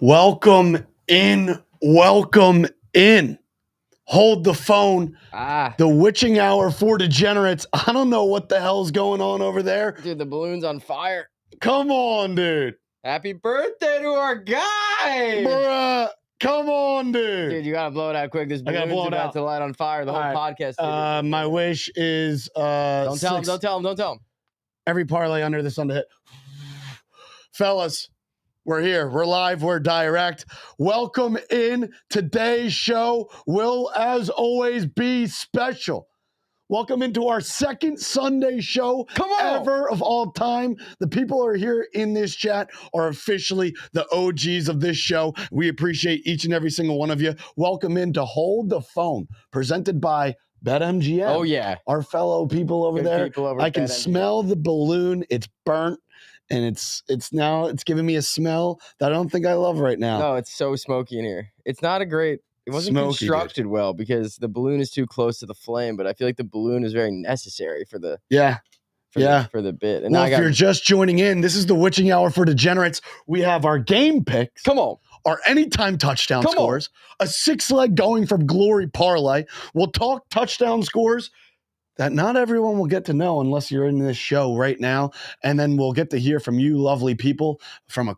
Welcome in. Welcome in. Hold the phone. The witching hour for degenerates. I don't know what the hell's going on over there. Dude, the balloon's on fire. Come on, dude. Happy birthday to our guy. Bruh. Come on, dude. Dude, you gotta blow it out quick. This I gotta balloon's blow it about out. to light on fire. The whole podcast. My wish is Don't tell him. Don't tell him. every parlay under the sun to hit. Fellas, we're here. We're live. We're direct. Welcome in. Today's show will, as always, be special. Welcome into our second Sunday show ever of all time. The people who are here in this chat are officially the OGs of this show. We appreciate each and every single one of you. Welcome in to Hold the Phone, presented by BetMGM. Oh, yeah. Our fellow people over Good there. people over I can BetMGM. smell the balloon. It's burnt. And it's giving me a smell that I don't think I love right now. No, it's so smoky in here. It's not a great. It wasn't Smoky, constructed well because the balloon is too close to the flame. But I feel like the balloon is very necessary for the for the bit. And Well, now if you're just joining in, this is the witching hour for degenerates. We have our game picks. Come on. Our anytime touchdown scores. A 6-leg going from Glory Parlay. We'll talk touchdown scores that not everyone will get to know unless you're in this show right now. And then we'll get to hear from you lovely people from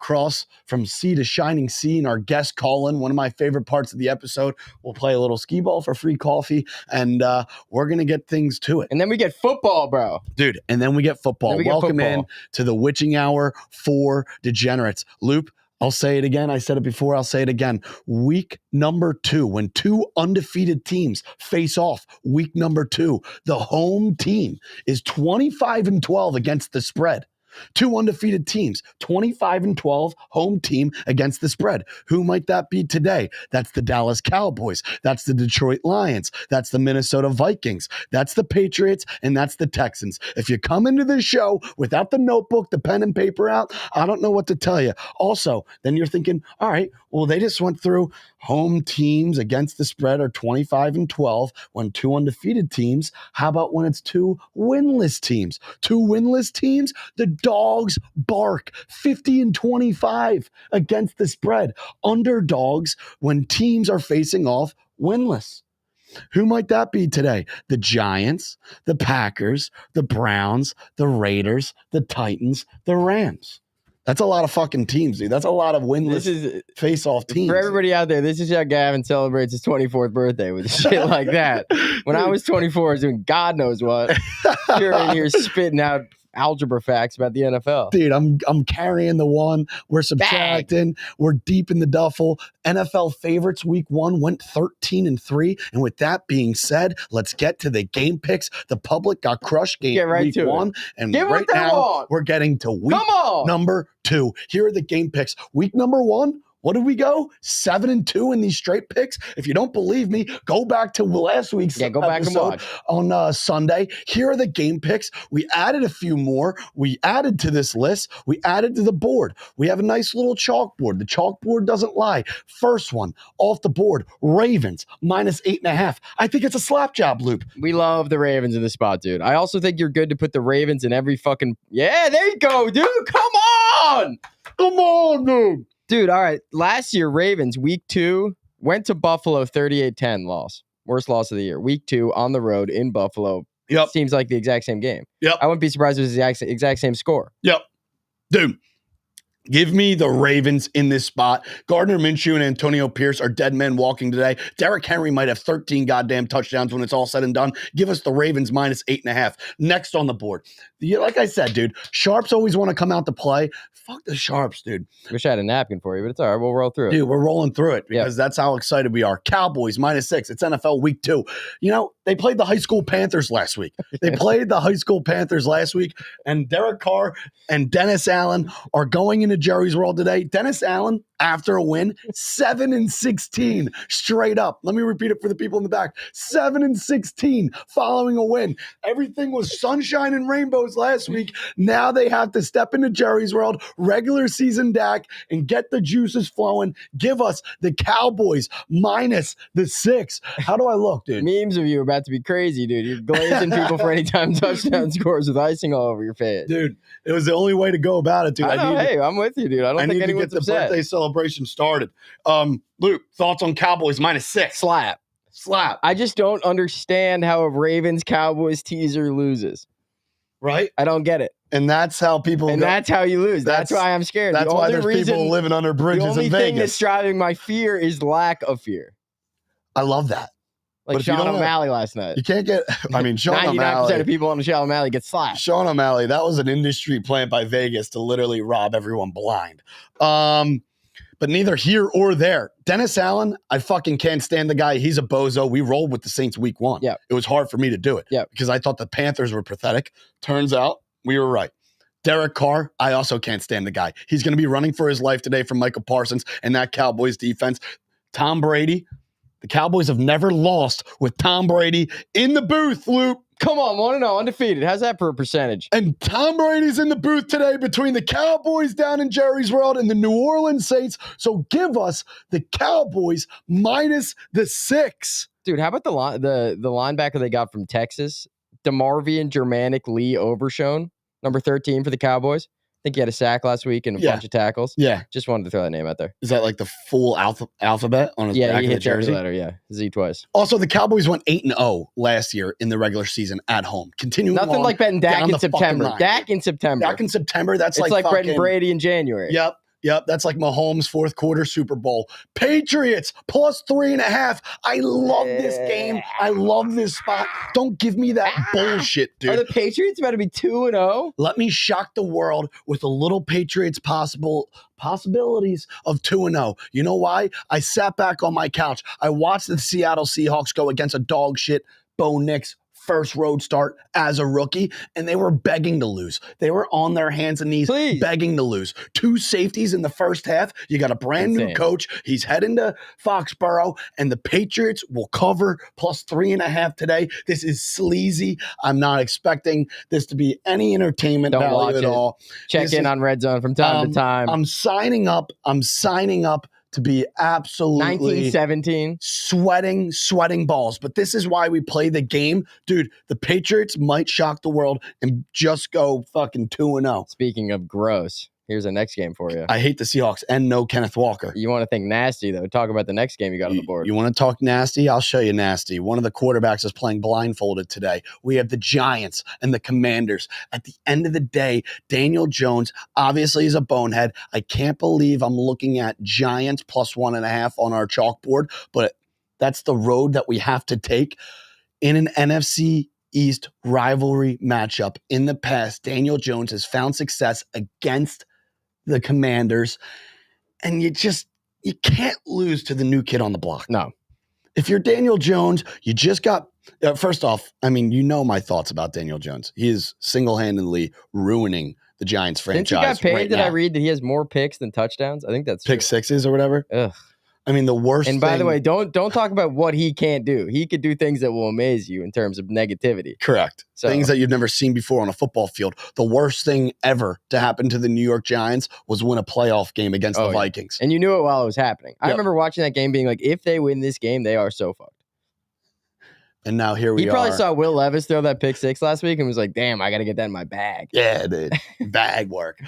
sea to shining sea, and our guest Colin, one of my favorite parts of the episode. We'll play a little Skee-ball for free coffee, and we're going to get things to it. And then we get football, bro. Dude, and then we get football. Welcome in to the witching hour for degenerates. Loop, I'll say it again. I said it before. I'll say it again. Week number 2, when two undefeated teams face off, week number 2, the home team is 25-12 against the spread. Two undefeated teams, 25-12, home team against the spread. Who might that be today? That's the Dallas Cowboys. That's the Detroit Lions. That's the Minnesota Vikings. That's the Patriots, and that's the Texans. If you come into this show without the notebook, the pen and paper out, I don't know what to tell you. Also, then you're thinking, all right, well, they just went through home teams against the spread are 25-12 when two undefeated teams. How about when it's two winless teams? Two winless teams, the dogs bark 50-25 against the spread. Underdogs when teams are facing off winless. Who might that be today? The Giants, the Packers, the Browns, the Raiders, the Titans, the Rams. That's a lot of fucking teams, dude. That's a lot of winless face-off teams. For everybody out there, this is how Gavin celebrates his 24th birthday with shit like that. When I was 24, I was doing God knows what. You're in here spitting out algebra facts about the NFL. Dude, I'm carrying the one. We're subtracting. We're deep in the duffel. NFL favorites week 1 went 13-3. And with that being said, let's get to the game picks. The public got crushed week 1. And right now, we're getting to week number 2. Here are the game picks. Week number 1. What did we go? 7-2 in these straight picks. If you don't believe me, go back to last week's go back and watch on Sunday. Here are the game picks. We added a few more. We added to this list. We added to the board. We have a nice little chalkboard. The chalkboard doesn't lie. First one off the board, Ravens -8.5. I think it's a slap job, Loop. We love the Ravens in this spot, dude. I also think you're good to put the Ravens in every fucking... Yeah, there you go, dude. Come on. Come on, dude. Dude, all right. Last year, Ravens, week 2, went to Buffalo 38-10 loss. Worst loss of the year. Week 2, on the road in Buffalo. Yep. Seems like the exact same game. Yep. I wouldn't be surprised if it was the exact same score. Yep. Dude, give me the Ravens in this spot. Gardner Minshew and Antonio Pierce are dead men walking today. Derrick Henry might have 13 goddamn touchdowns when it's all said and done. Give us the Ravens -8.5. Next on the board. Like I said, dude, Sharps always want to come out to play. Fuck the Sharps, dude. Wish I had a napkin for you, but it's all right. We'll roll through it. Dude, we're rolling through it because that's how excited we are. Cowboys -6. It's NFL week 2. You know, they played the high school Panthers last week. And Derek Carr and Dennis Allen are going into Jerry's World today. Dennis Allen, after a win, 7-16 straight up. Let me repeat it for the people in the back. 7-16 following a win. Everything was sunshine and rainbows last week. Now they have to step into Jerry's World, regular season Dak, and get the juices flowing. Give us the Cowboys -6. How do I look, dude? Memes of you are about to be crazy, dude. You're glazing people for anytime touchdown scores with icing all over your face. Dude, it was the only way to go about it, dude. I'm with you, dude. I don't think anyone's upset. I need to get the birthday celebration celebration started. Luke, thoughts on Cowboys -6? Slap. I just don't understand how a Ravens-Cowboys teaser loses. Right? I don't get it. And that's how people And that's how you lose. That's why I'm scared. That's why there's people living under bridges in Vegas. The only thing that's driving my fear is lack of fear. I love that. Like Sean O'Malley last night. You can't get, I mean, Sean 99% O'Malley. of people on the Sean O'Malley get slapped. Sean O'Malley, that was an industry plant by Vegas to literally rob everyone blind. But neither here or there. Dennis Allen, I fucking can't stand the guy. He's a bozo. We rolled with the Saints week 1. Yeah. It was hard for me to do it because I thought the Panthers were pathetic. Turns out we were right. Derek Carr, I also can't stand the guy. He's going to be running for his life today from Michael Parsons and that Cowboys defense. Tom Brady, the Cowboys have never lost with Tom Brady in the booth, Luke. Come on, 1-0, undefeated. How's that per percentage? And Tom Brady's in the booth today between the Cowboys down in Jerry's World and the New Orleans Saints. So give us the Cowboys -6. Dude, how about the linebacker they got from Texas? DeMarvion Germanic Lee Overshone, number 13 for the Cowboys. I think he had a sack last week and a bunch of tackles. Yeah. Just wanted to throw that name out there. Is that like the full alphabet on his back he of the hit every jersey? letter, Z twice. Also, the Cowboys went 8-0 last year in the regular season at home. Continuing Nothing like betting Dak in September. Dak in September. That's it's like betting Brady in January. Yep, that's like Mahomes' fourth quarter Super Bowl. Patriots +3.5. I love this game. I love this spot. Don't give me that bullshit, dude. Are the Patriots about to be 2-0? Let me shock the world with a little Patriots possibilities of 2-0. You know why? I sat back on my couch. I watched the Seattle Seahawks go against a dog shit Bo Nix first road start as a rookie, and they were begging to lose. They were on their hands and knees begging to lose. 2 safeties in the first half. You got a brand new coach. He's heading to Foxborough, and the Patriots will cover +3.5 today. This is sleazy. I'm not expecting this to be any entertainment value at all. Check in on Red Zone from time to time. I'm signing up to be absolutely 1917 sweating balls. But this is why we play the game. Dude, the Patriots might shock the world and just go fucking 2-0. Speaking of gross, here's the next game for you. I hate the Seahawks and no Kenneth Walker. You want to think nasty, though. Talk about the next game you got on the board. You want to talk nasty? I'll show you nasty. One of the quarterbacks is playing blindfolded today. We have the Giants and the Commanders. At the end of the day, Daniel Jones obviously is a bonehead. I can't believe I'm looking at Giants +1.5 on our chalkboard, but that's the road that we have to take in an NFC East rivalry matchup. In the past, Daniel Jones has found success against the Commanders, and you can't lose to the new kid on the block. No. If you're Daniel Jones, you just got first off, I mean, you know my thoughts about Daniel Jones. He is single-handedly ruining the Giants franchise. Since he got paid, right did now. I read that he has more picks than touchdowns? I think that's pick true. sixes or whatever. Ugh. I mean, the worst And by thing, the way, don't talk about what he can't do. He could do things that will amaze you in terms of negativity. Correct. So, things that you've never seen before on a football field. The worst thing ever to happen to the New York Giants was win a playoff game against the Vikings. And you knew it while it was happening. I remember watching that game being like, if they win this game, they are so fucked. And now here we are. He probably saw Will Levis throw that pick 6 last week and was like, damn, I got to get that in my bag. Yeah, dude. Bag work.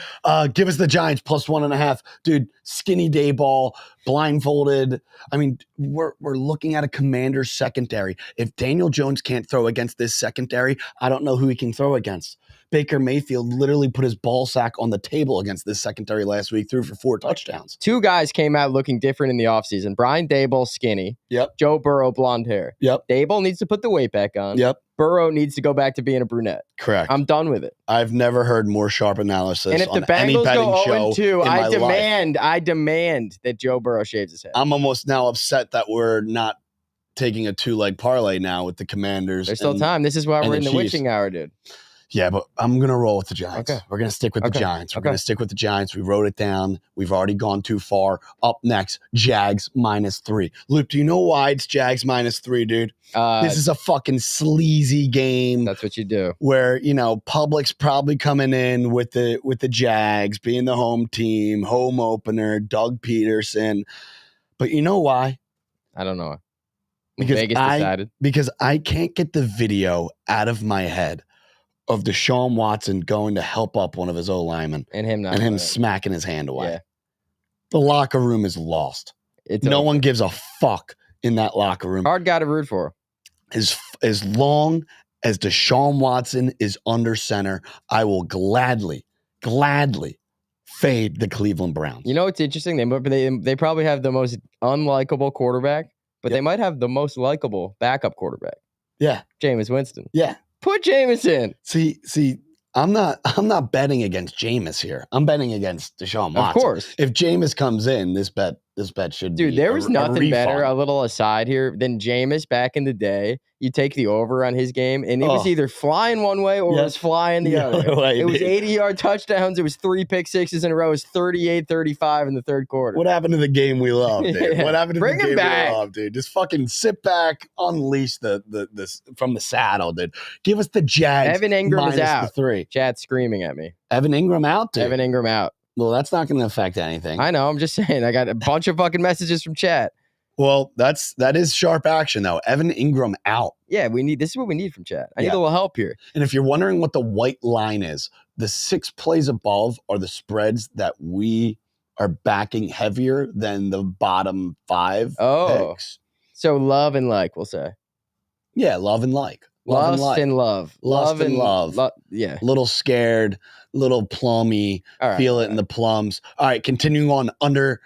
Give us the Giants +1.5. Dude, skinny day ball, blindfolded. I mean, we're looking at a Commander's secondary. If Daniel Jones can't throw against this secondary, I don't know who he can throw against. Baker Mayfield literally put his ball sack on the table against this secondary last week, threw for 4 touchdowns. 2 guys came out looking different in the offseason. Brian Daboll, skinny. Yep. Joe Burrow, blonde hair. Yep. Daboll needs to put the weight back on. Yep. Burrow needs to go back to being a brunette. Correct. I'm done with it. I've never heard more sharp analysis and if on the Bengals any betting go show 0-2, in I demand that Joe Burrow shaves his head. I'm almost now upset that we're not taking a 2-leg parlay now with the Commanders. There's still time. This is why we're in the Chiefs. witching hour, dude. Yeah, but I'm going to roll with the Giants. Okay. We're going to stick with the Giants. We're Okay. going to stick with the Giants. We wrote it down. We've already gone too far. Up next, Jags -3. Luke, do you know why it's Jags -3, dude? This is a fucking sleazy game. That's what you do. Where, public's probably coming in with the Jags, being the home team, home opener, Doug Peterson. But you know why? I don't know. Because Vegas decided. Because I can't get the video out of my head of Deshaun Watson going to help up one of his O-linemen And him not. and him smacking his hand away. Yeah. The locker room is lost. No one gives a fuck in that locker room. Hard guy to root for. As long as Deshaun Watson is under center, I will gladly fade the Cleveland Browns. You know what's interesting? They probably have the most unlikable quarterback, but they might have the most likable backup quarterback. Yeah. Jameis Winston. Yeah. Put Jameis in. See, I'm not betting against Jameis here. I'm betting against Deshaun Watson. Of course. If Jameis comes in, this bet should be. Dude, there was nothing better, a little aside here, than Jameis back in the day. You take the over on his game, and it was either flying one way or it was flying the other way. It was 80-yard touchdowns. It was 3 pick sixes in a row. It was 38-35 in the third quarter. What happened to the game we love, dude? Yeah. What happened to Bring the game him back. we love, dude? Just fucking sit back, unleash the from the saddle, dude. Give us the Jags. Evan Ingram is out. The 3. Chad's screaming at me. Evan Ingram out, dude. Evan Ingram out. Well, that's not going to affect anything. I know. I'm just saying. I got a bunch of fucking messages from chat. Well, that is sharp action, though. Evan Ingram out. Yeah, this is what we need from chat. I need a little help here. And if you're wondering what the white line is, the 6 plays above are the spreads that we are backing heavier than the bottom 5 picks. So love and like, we'll say. Yeah, love and like. Lust and love. Lust and love. Yeah. Little scared, little plummy. Right, feel it in the plums. All right, continuing on under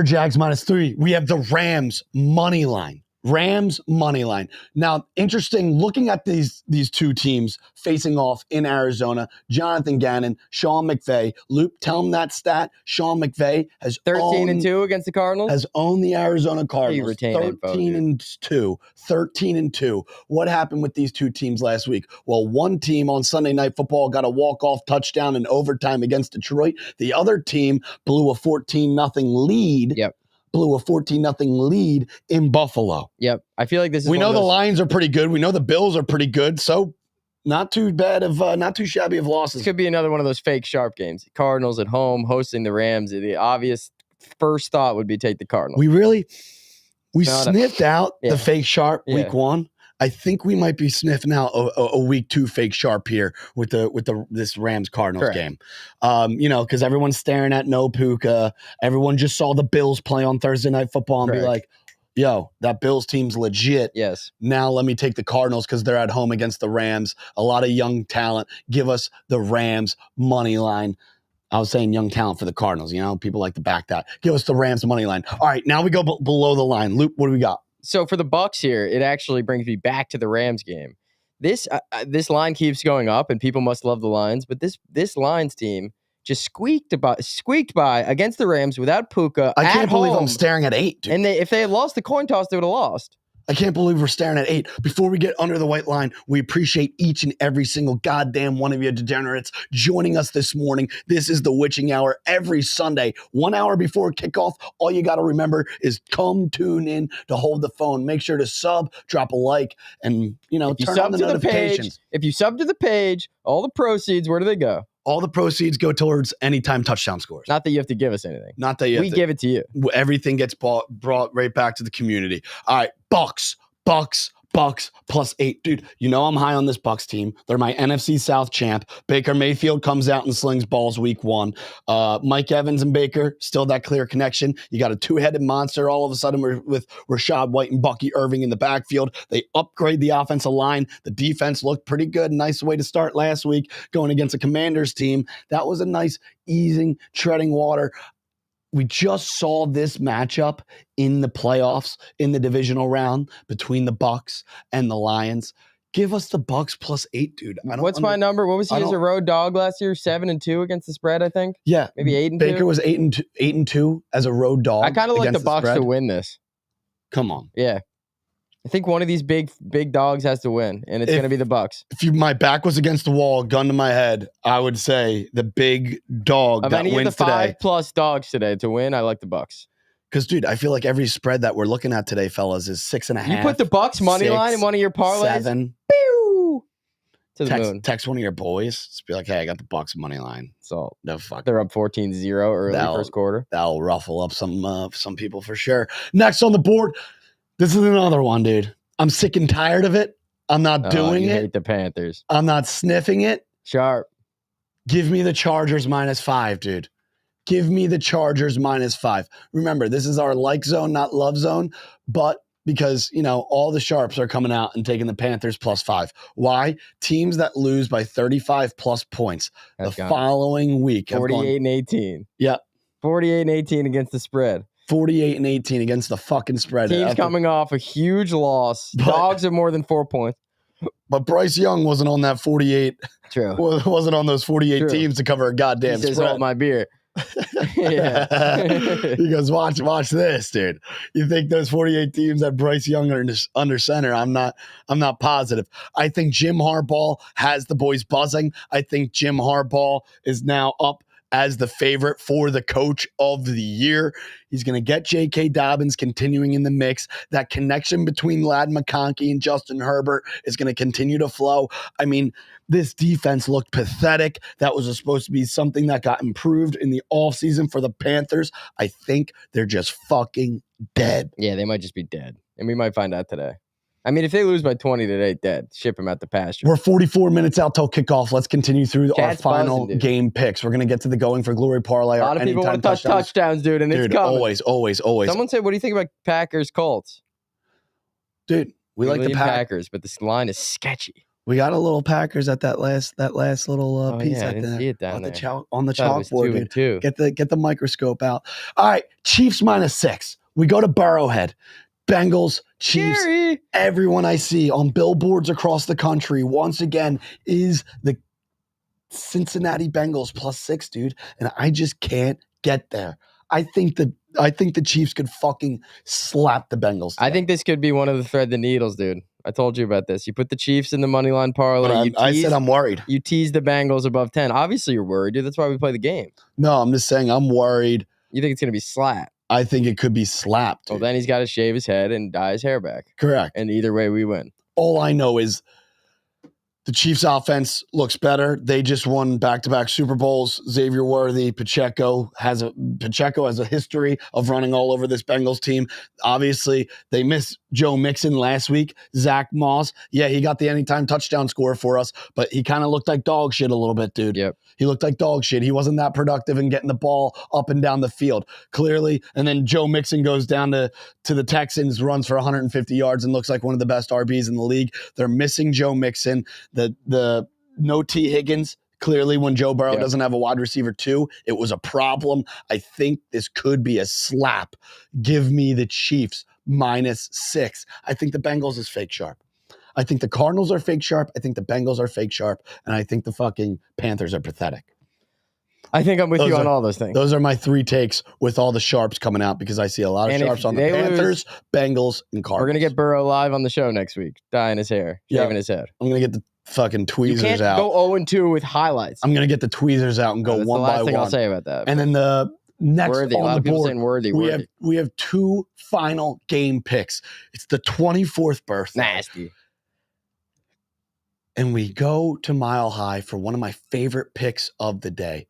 Jags -3. We have the Rams money line. Rams money line. Now, interesting, looking at these 2 teams facing off in Arizona, Jonathan Gannon, Sean McVay. Luke, tell him that stat. Sean McVay has 13-2 against the Cardinals. Has owned the Arizona Cardinals. You retain 13-2. 13-2. What happened with these 2 teams last week? Well, one team on Sunday Night Football got a walk-off touchdown in overtime against Detroit. The other team blew a 14-0 lead. Yep. Blew a 14-0 lead in Buffalo. Yep. I feel like this is. We know the Lions are pretty good. We know the Bills are pretty good. So not too shabby of losses. This could be another one of those fake sharp games. Cardinals at home hosting the Rams. The obvious first thought would be take the Cardinals. We sniffed out the fake sharp week 1. I think we might be sniffing out a week 2 fake sharp here with this Rams Cardinals game. Because everyone's staring at no Puka. Everyone just saw the Bills play on Thursday Night Football and be like, yo, that Bills team's legit. Yes. Now let me take the Cardinals because they're at home against the Rams. A lot of young talent. Give us the Rams money line. I was saying young talent for the Cardinals. People like to back that. Give us the Rams money line. All right, now we go below the line. Luke, what do we got? So for the Bucks here, it actually brings me back to the Rams game. This line keeps going up, and people must love the lines. But this Lions team just squeaked by against the Rams without Puka. I can't believe I'm staring at 8. Dude. And if they had lost the coin toss, they would have lost. I can't believe we're staring at 8. Before we get under the white line, we appreciate each and every single goddamn one of you degenerates joining us this morning. This is the Witching Hour every Sunday, 1 hour before kickoff. All you got to remember is come tune in to hold the phone. Make sure to sub, drop a like, and turn on the notifications. If you sub to the page, all the proceeds, where do they go? All the proceeds go towards anytime touchdown scores. Not that you have to give us anything. Not that you have we give it to you. Everything gets brought right back to the community. All right, Bucks +8. Dude, I'm high on this Bucks team. They're my NFC South champ. Baker Mayfield comes out and slings balls week 1. Mike Evans and Baker, still that clear connection. You got a 2-headed monster all of a sudden with Rashad White and Bucky Irving in the backfield. They upgrade the offensive line. The defense looked pretty good. Nice way to start last week going against a Commanders team. That was a nice easing, treading water. We just saw this matchup in the playoffs in the divisional round between the Bucks and the Lions. Give us the Bucks +8, dude. What's my number? What was he as a road dog last year? 7-2 against the spread, I think. Yeah, maybe 8-2. Baker was 8-2 as a road dog. I kind of like the Bucks to win this. Come on. Yeah. I think one of these big dogs has to win, and it's going to be the Bucks. If my back was against the wall, gun to my head, I would say the big dog of that any wins of the today. 5+ dogs today to win, I like the Bucks. Because, dude, I feel like every spread that we're looking at today, fellas, is 6.5. You put the Bucks money line in one of your parlays. 7. Pew! To the moon. Text one of your boys. Just be like, hey, I got the Bucks money line. So no fuck. They're up 14-0 early first quarter. That'll ruffle up some people for sure. Next on the board, this is another one, dude. I'm sick and tired of it. I'm not doing it. Hate the Panthers. I'm not sniffing it. Sharp. Give me the Chargers -5, dude. Give me the Chargers -5. Remember, this is our like zone, not love zone, but because, all the sharps are coming out and taking the Panthers +5. Why? Teams that lose by 35 plus points following week. 48-18. Yeah. 48-18 against the spread. 48-18 against the fucking spread. Teams coming off a huge loss. Dogs of more than 4 points. But Bryce Young wasn't on that 48. True. Wasn't on those 48 teams to cover a goddamn spread. Hold my beer. He goes, watch this, dude. You think those 48 teams that Bryce Young are under center? I'm not positive. I think Jim Harbaugh has the boys buzzing. I think Jim Harbaugh is now up as the favorite for the coach of the year. He's going to get J.K. Dobbins continuing in the mix. That connection between Ladd McConkey and Justin Herbert is going to continue to flow. I mean, this defense looked pathetic. That was supposed to be something that got improved in the offseason for the Panthers. I think they're just fucking dead. Yeah, they might just be dead. And we might find out today. I mean, if they lose by 20 today, dead. Ship them out the pasture. We're 44 minutes out till kickoff. Let's continue through our final game picks. We're going to get to the Going for Glory Parlay. A lot of people want to touch touchdowns, dude, and it's coming. Always. Someone said, what do you think about Packers-Colts? Dude, we like the Packers, but this line is sketchy. We got a little Packers at that last little piece I didn't see it down there. On the chalkboard, dude. Get the microscope out. All right, Chiefs -6. We go to Burrowhead. Bengals, Chiefs, Jerry. Everyone I see on billboards across the country, once again, is the Cincinnati Bengals +6, dude. And I just can't get there. I think the Chiefs could fucking slap the Bengals today. I think this could be one of the thread the needles, dude. I told you about this. You put the Chiefs in the money line parlay. I said I'm worried. You tease the Bengals above 10. Obviously, you're worried, dude. That's why we play the game. No, I'm just saying I'm worried. You think it's going to be slapped? I think it could be slapped. Well, then he's got to shave his head and dye his hair back. Correct. And either way, we win. All I know is the Chiefs offense looks better. They just won back-to-back Super Bowls. Xavier Worthy, Pacheco has a history of running all over this Bengals team. Obviously, they missed Joe Mixon last week. Zach Moss, yeah, he got the anytime touchdown score for us, but he kind of looked like dog shit a little bit, dude. Yep. He looked like dog shit. He wasn't that productive in getting the ball up and down the field, clearly. And then Joe Mixon goes down to the Texans, runs for 150 yards, and looks like one of the best RBs in the league. They're missing Joe Mixon. The no T. Higgins, clearly when Joe Burrow doesn't have a wide receiver too, it was a problem. I think this could be a slap. Give me the Chiefs -6. I think the Bengals is fake sharp. I think the Cardinals are fake sharp. I think the Bengals are fake sharp. And I think the fucking Panthers are pathetic. I think I'm with you on all those things. Those are my three takes with all the sharps coming out because I see a lot of sharps on the Panthers, Bengals, and Cardinals. We're going to get Burrow live on the show next week, dyeing his hair, shaving his head. I'm going to get the fucking tweezers out. You can't go 0-2 with highlights. I'm going to get the tweezers out and go one by one. That's the last thing I'll say about that. And then the next on the board, we have two final game picks. It's the 24th birthday. Nasty. And we go to Mile High for one of my favorite picks of the day.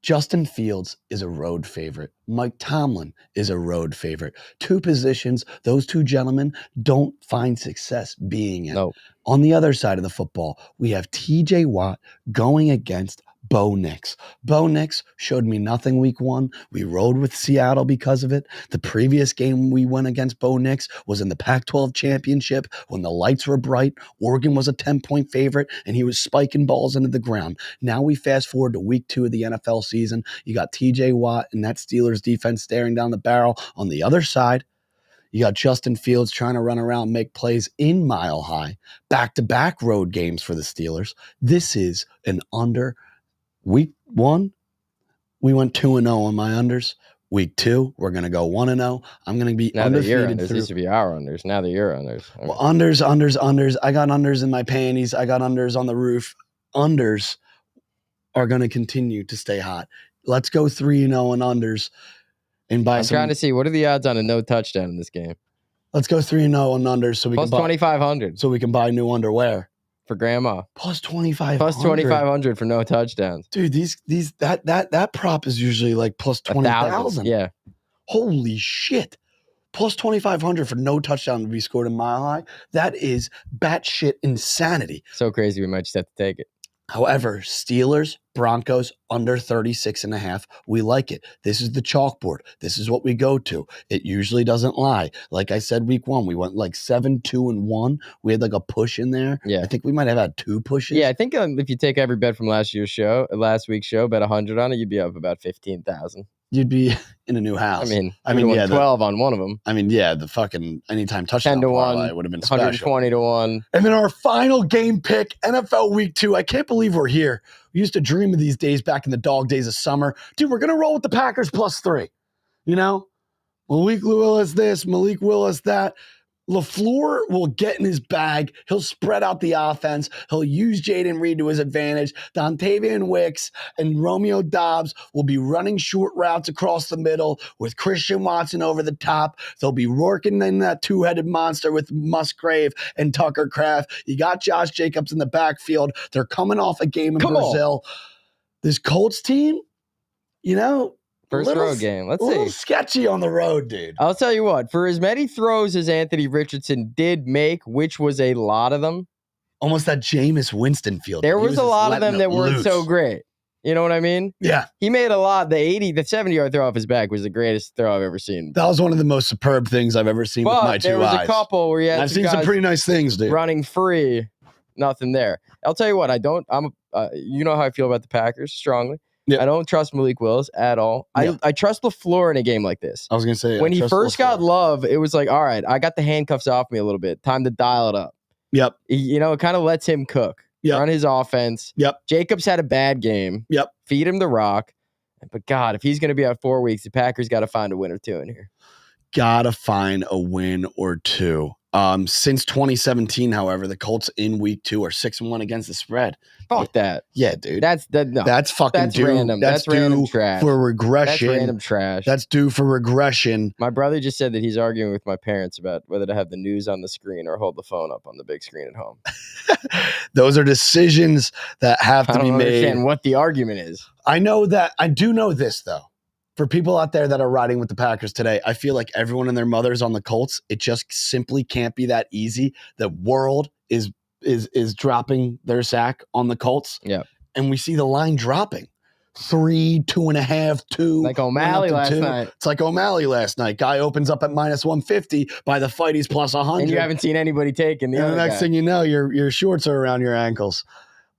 Justin Fields is a road favorite. Mike Tomlin is a road favorite. Two positions those two gentlemen don't find success being in. Nope. On the other side of the football, we have TJ Watt going against Bo Nix. Bo Nix showed me nothing week 1. We rode with Seattle because of it. The previous game we went against Bo Nix was in the Pac-12 championship when the lights were bright. Oregon was a 10-point favorite, and he was spiking balls into the ground. Now we fast forward to week 2 of the NFL season. You got TJ Watt and that Steelers defense staring down the barrel. On the other side, you got Justin Fields trying to run around and make plays in Mile High. Back-to-back road games for the Steelers. This is an under. Week 1, we went 2-0 on my unders. Week 2, we're going to go 1-0. I'm going to be undefeated. This used to be our unders. Now they're your unders. Okay. Well, unders. I got unders in my panties. I got unders on the roof. Unders are going to continue to stay hot. Let's go 3-0 on unders. And I'm trying to see, what are the odds on a no touchdown in this game? Let's go 3-0 on unders so we plus can buy 2,500. So we can buy new underwear. For grandma. Plus 2,500. Plus 2,500 for no touchdowns. Dude, that prop is usually like plus 20,000. Yeah. Holy shit. Plus 2,500 for no touchdown to be scored in Mile High. That is batshit insanity. So crazy we might just have to take it. However, Steelers, Broncos, under 36.5. We like it. This is the chalkboard. This is what we go to. It usually doesn't lie. Like I said, week 1, we went like 7-2-1. We had like a push in there. Yeah. I think we might have had 2 pushes. Yeah, I think if you take every bet from last week's show, bet 100 on it, you'd be up about 15,000. You'd be in a new house. I mean, yeah, 12 on one of them. I mean, yeah, the fucking anytime touchdown 10-1 parlay would have been special. 120-1. And then our final game pick, NFL Week 2. I can't believe we're here. We used to dream of these days back in the dog days of summer. Dude, we're going to roll with the Packers +3. You know? Malik Willis this, Malik Willis that. LaFleur will get in his bag. He'll spread out the offense. He'll use Jaden Reed to his advantage. Dontavian Wicks and Romeo Doubs will be running short routes across the middle with Christian Watson over the top. They'll be working in that two-headed monster with Musgrave and Tucker Kraft. You got Josh Jacobs in the backfield. They're coming off a game in Brazil. This Colts team, you know, first road game. Let's see. A little sketchy on the road, dude. I'll tell you what. For as many throws as Anthony Richardson did make, which was a lot of them. Almost that Jameis Winston feel. There was a lot of them that weren't so great. You know what I mean? Yeah. He made a lot. The 70-yard throw off his back was the greatest throw I've ever seen. That was one of the most superb things I've ever seen with my 2 eyes. There was a couple where I've seen some pretty nice things, dude. Running free. Nothing there. I'll tell you what. You know how I feel about the Packers strongly. Yep. I don't trust Malik Willis at all. Yep. I trust LaFleur in a game like this. I was going to say, when he first got Love, it was like, all right, I got the handcuffs off me a little bit. Time to dial it up. Yep. You know, it kind of lets him cook. Yep. Run his offense. Yep. Jacobs had a bad game. Yep. Feed him the rock. But God, if he's going to be out 4 weeks, the Packers got to find a win or two in here. Got to find a win or two. Since 2017, however, the Colts in week 2 are 6-1 against the spread. Fuck that. Yeah, dude. That's random. That's random trash. For regression. That's random trash. That's due for regression. My brother just said that he's arguing with my parents about whether to have the news on the screen or hold the phone up on the big screen at home. Those are decisions that have to be made. I don't understand what the argument is. I do know this, though. For people out there that are riding with the Packers today, I feel like everyone and their mother's on the Colts. It just simply can't be that easy. The world is dropping their sack on the Colts. Yeah. And we see the line dropping. 3, 2.5, 2. Like O'Malley last night. It's like O'Malley last night. Guy opens up at -150. By the fight, he's +100. And you haven't seen anybody taking the other next thing you know, your shorts are around your ankles.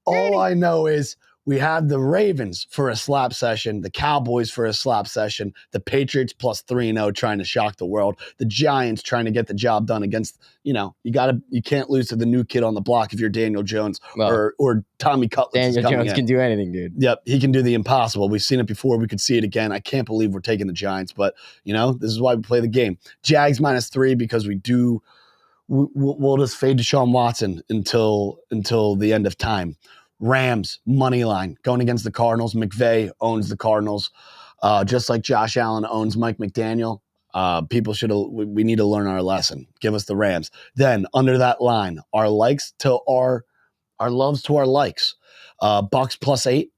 All I know is we had the Ravens for a slap session, the Cowboys for a slap session, the Patriots +3-0 trying to shock the world, the Giants trying to get the job done against, you can't lose to the new kid on the block if you're Daniel Jones or Tommy Cutlets. Daniel Jones can do anything, dude. Yep, he can do the impossible. We've seen it before. We could see it again. I can't believe we're taking the Giants, but, this is why we play the game. Jags -3 because we'll just fade Deshaun Watson until the end of time. Rams, money line, going against the Cardinals. McVay owns the Cardinals, just like Josh Allen owns Mike McDaniel. We need to learn our lesson. Give us the Rams. Then, under that line, our likes to our loves to our likes. Bucks +8.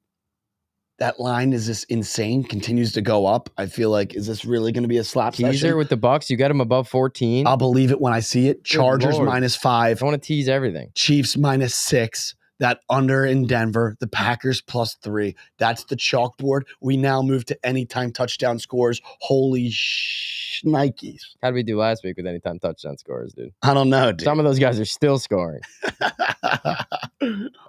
That line is just insane, continues to go up. I feel like, is this really going to be a slap session? Teaser with the Bucks, you got them above 14. I'll believe it when I see it. Chargers -5. I want to tease everything. Chiefs -6. That under in Denver, the Packers +3. That's the chalkboard. We now move to anytime touchdown scores. Holy Nikes. How did we do last week with anytime touchdown scores, dude? I don't know, dude. Some of those guys are still scoring.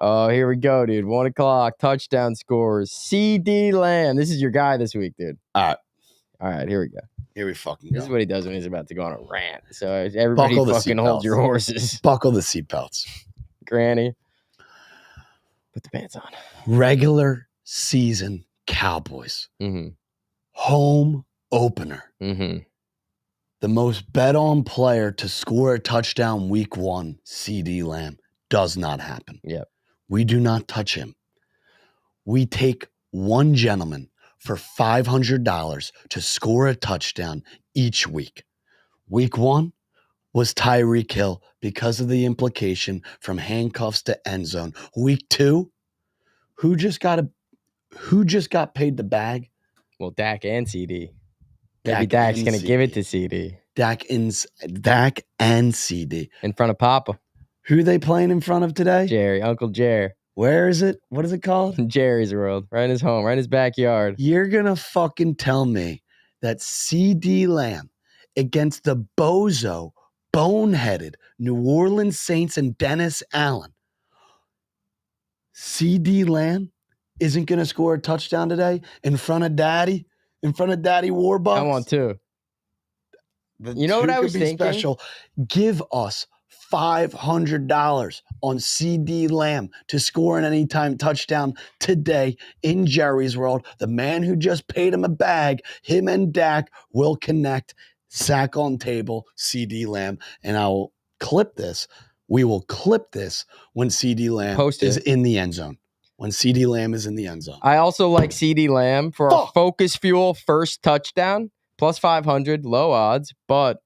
Oh, here we go, dude. 1 o'clock, touchdown scores. CD Lamb. This is your guy this week, dude. All right, here we go. Here we fucking go. This is what he does when he's about to go on a rant. So everybody fucking hold your horses. Buckle the seatbelts. Granny. Put the pants on. Regular season Cowboys. Mm-hmm. Home opener. Mm-hmm. The most bet on player to score a touchdown week 1, CD Lamb, does not happen. Yep. We do not touch him. We take one gentleman for $500 to score a touchdown each week. Week 1 was Tyreek Hill because of the implication from handcuffs to end zone. Week 2, who just got paid the bag? Well, Dak and CD. Maybe Dak's going to give it to CD. Dak and CD. In front of Papa. Who are they playing in front of today? Uncle Jerry. Where is it? What is it called? Jerry's World. Right in his home, right in his backyard. You're going to fucking tell me that CD Lamb against the bozo, boneheaded New Orleans Saints and Dennis Allen, CD Lamb isn't going to score a touchdown today in front of Daddy Warbucks? I want to. You know what I was thinking? Special. Give us $500 on CD Lamb to score an anytime touchdown today in Jerry's World. The man who just paid him a bag, him and Dak will connect. Sack on table, CD Lamb, and I'll clip this. We will clip this when CD Lamb is in the end zone. When CD Lamb is in the end zone. I also like CD Lamb for our Focus Fuel first touchdown. Plus 500, low odds, but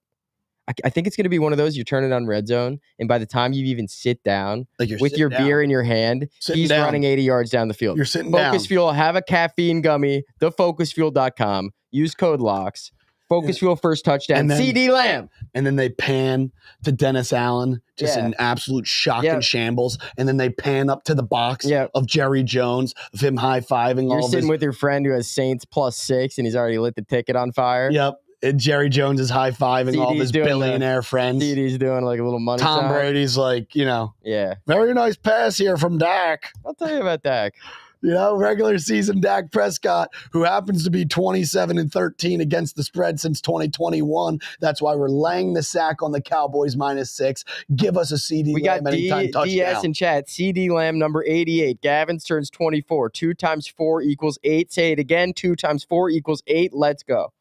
I think it's going to be one of those you turn it on red zone, and by the time you even sit down with your beer in your hand, he's running 80 yards down the field. You're sitting Focus Fuel, have a caffeine gummy, thefocusfuel.com. Use code LOCKS. Focus Fuel first touchdown, CD Lamb. And then they pan to Dennis Allen, just in absolute shock and shambles. And then they pan up to the box of Jerry Jones, of him high-fiving. You're sitting with your friend who has Saints +6, and he's already lit the ticket on fire. Yep. And Jerry Jones is high-fiving all of his billionaire friends. CD's doing like a little money Tom sign. Brady's like, very nice pass here from Dak. I'll tell you about Dak. Regular season Dak Prescott, who happens to be 27-13 against the spread since 2021. That's why we're laying the sack on the Cowboys -6. Give us a CD Lamb anytime touchdown. DS in chat. CD Lamb number 88. Gavin's turns 24. 2 times 4 equals 8. Say it again. 2 times 4 equals 8. Let's go.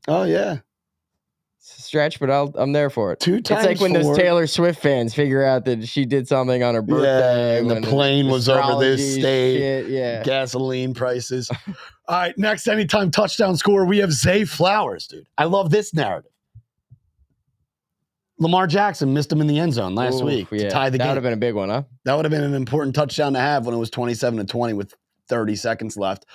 Oh, yeah. Stretch, but I'm there for it. 2 times It's like when those Taylor Swift fans figure out that she did something on her birthday. And the plane was over this state. Shit, gasoline prices. All right, next anytime touchdown score, we have Zay Flowers, dude. I love this narrative. Lamar Jackson missed him in the end zone last week to tie the game. That would have been a big one, huh? That would have been an important touchdown to have when it was 27-20 with 30 seconds left.